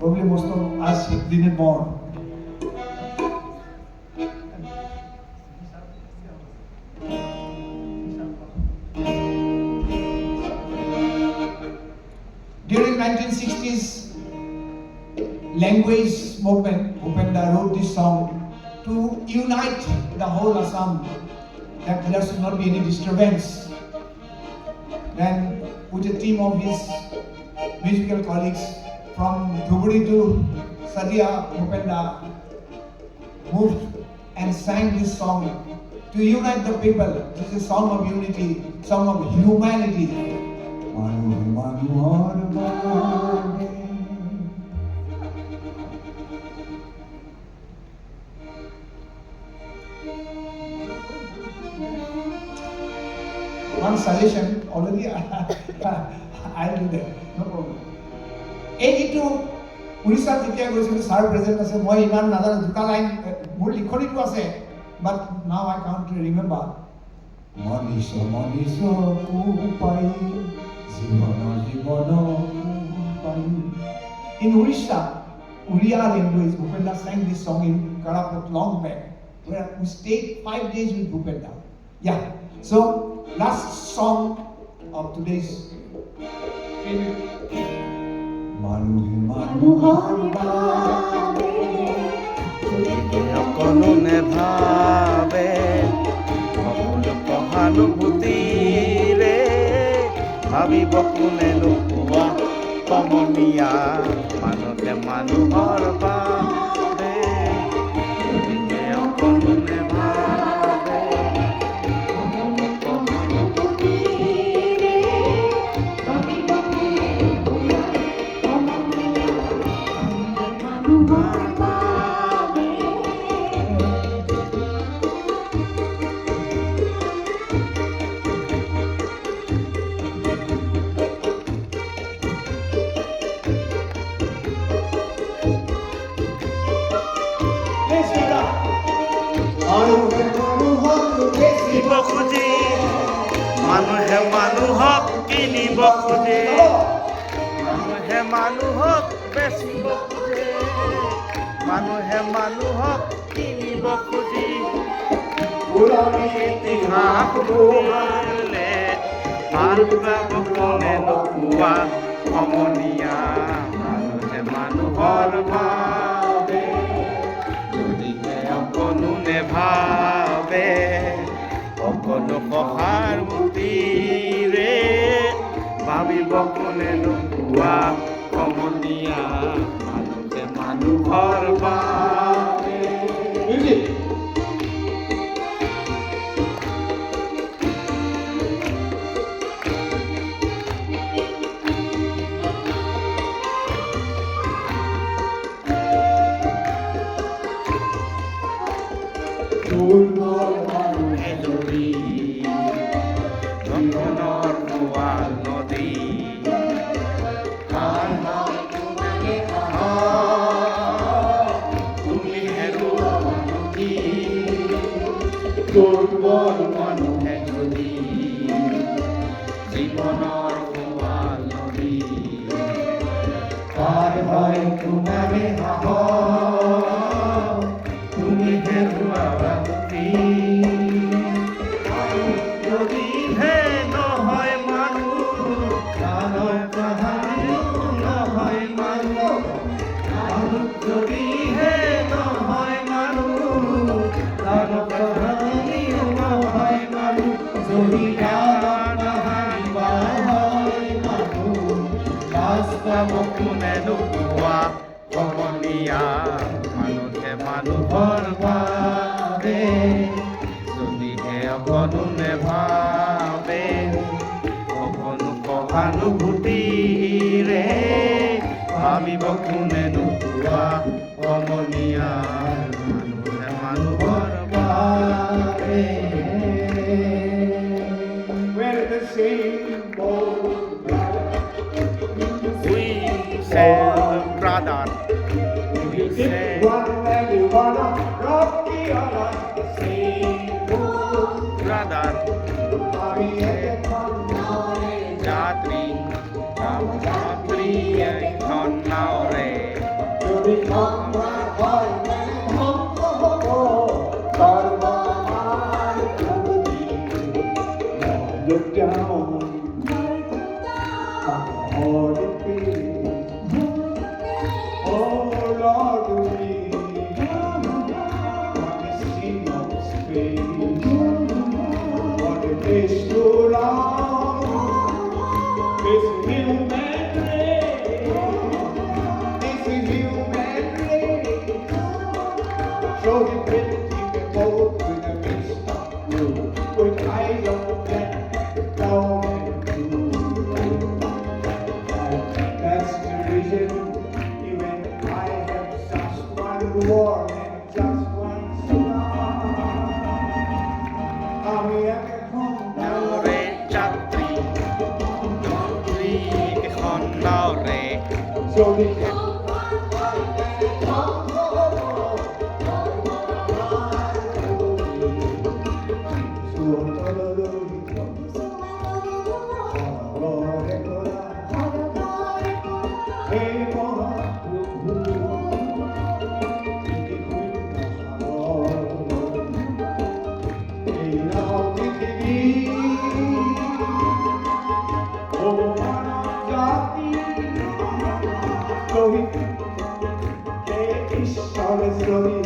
Probably most of us didn't born. During 1960s language movement, Bhupendra wrote this song to unite the whole Assam, that there should not be any disturbance. Then, with a team of his musical colleagues from Dhubri to Sadia, Bhupendra moved and sang this song to unite the people. This is a song of unity, song of humanity. Manu Manu Manu. One suggestion, already I'll do that, no problem. এইটো উড়িষ্যাত যেতিয়া গৈছিলোঁ sir present আছে, মই ইমান নাজানো, দুটা line মোৰ লিখনিটো আছে, but now I count to remember. মনিষ মনিষ কুপাই জীৱন জীৱন Kopai. In Orissa, Oriya language, Bhupendra sang this song in Karaput long back, where we stayed 5 days with Bhupendra. Yeah, so last song of today's Manu Manu Haribave অকণো নেভাবে অকুল সহানুভূতিৰে ভাবিব কোনে নোপোৱা কমনীয়া মানুহতে মানুহৰ বাবে গতিকে অকণো নেভাবে খুঁজি মানুহে মানুহক কিনিব খোজে, মানুহে মানুহক বেচিব খোজে, মানুহে মানুহক কিনিব খুজি পুৰণি ইতিহাস বুলিলে ভাল পাব কোনে নোপোৱা সমনীয়া মানুহে মানুহৰ বাবে গতিকে অকণো নেভাবে অকণো সহানুভূতিৰে ভাবিব কোনে নোপোৱা সমনীয়া মানুহে মানুহৰ বাবে। জংঘলৰ পোৱাল নদী তুমি হেৰুৱা নদী দুৰ্বল মানুহে যদি জীৱনৰ পোৱাল নদী পাৰ হয় তোমাৰে তুমি হেৰুৱা নদী যদিহে নহয় মানুহ কালৰ কাহানিও নহয় মানুহ যদিহে নহয় মানুহ কালৰ কাহানিও নহয় মানুহ যদি নাহাৰিবা হয় মানুহ লাজ পাব কোনে নোপোৱা সমনীয়া মানুহে মানুহৰ বাবে যদিহে অকণো নেভাবে অকণো সহানুভূতিৰে ভাবিব কোনে নোপোৱা সমনীয়া মানুহে মানুহৰ বাবে। We say brother, we say brother, Jatri, Jatri, Kon Naure. যদি সংগ্রাম হয় মানে ধ্বংস হব সর্বমার প্রতি। Look down on the field. Oh Lord, we on the sea of space. On the days so long, this human race, so we built the boat with a mist of blue, with eyes of death down and blue. That's the reason, even I have just one war and just one scar. আমি এখন রে যাত্রী এখন রে যদি ঈশ্বরের